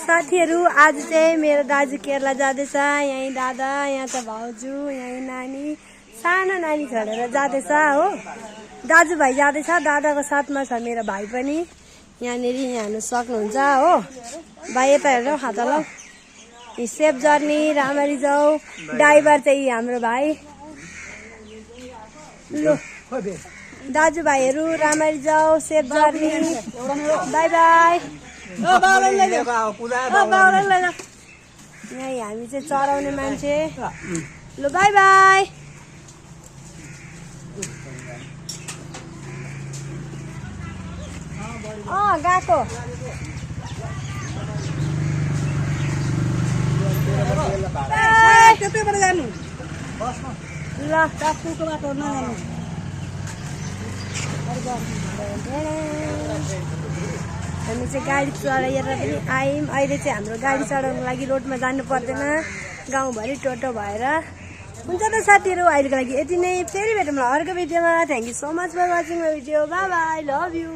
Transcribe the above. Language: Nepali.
साथीहरू आज चाहिँ मेरो दाजु केरला जाँदैछ। यहीँ दादा, यहाँ त भाउजू, यहीँ नानी, सानो नानी छोडेर जाँदैछ हो। दाजुभाइ जाँदैछ, दादाको साथमा छ मेरो भाइ पनि। यहाँनिर हेर्नु सक्नुहुन्छ हो। भाइ यता हेर्नु खाता ल। सेफ जर्नी, राम्ररी जाऊ। ड्राइभर चाहिँ हाम्रो भाइ। ल दाजुभाइहरू राम्ररी जाऊ, सेफ जर्नी, बाई बाई। यहीँ हामी चाहिँ चराउने मान्छे। ल बाई बाई। गएको ल टापुको बाटो नजानु। हामी चाहिँ गाडी चढाएर पनि आयौँ। अहिले चाहिँ हाम्रो गाडी चढाउनको लागि रोडमा जानु पर्दैन, गाउँभरि टोटो भएर। हुन्छ त साथीहरू, अहिलेको लागि यति नै। फेरि भेटौँ ल अर्को भिडियोमा। Thank you so much for watching my video. Bye bye, love you.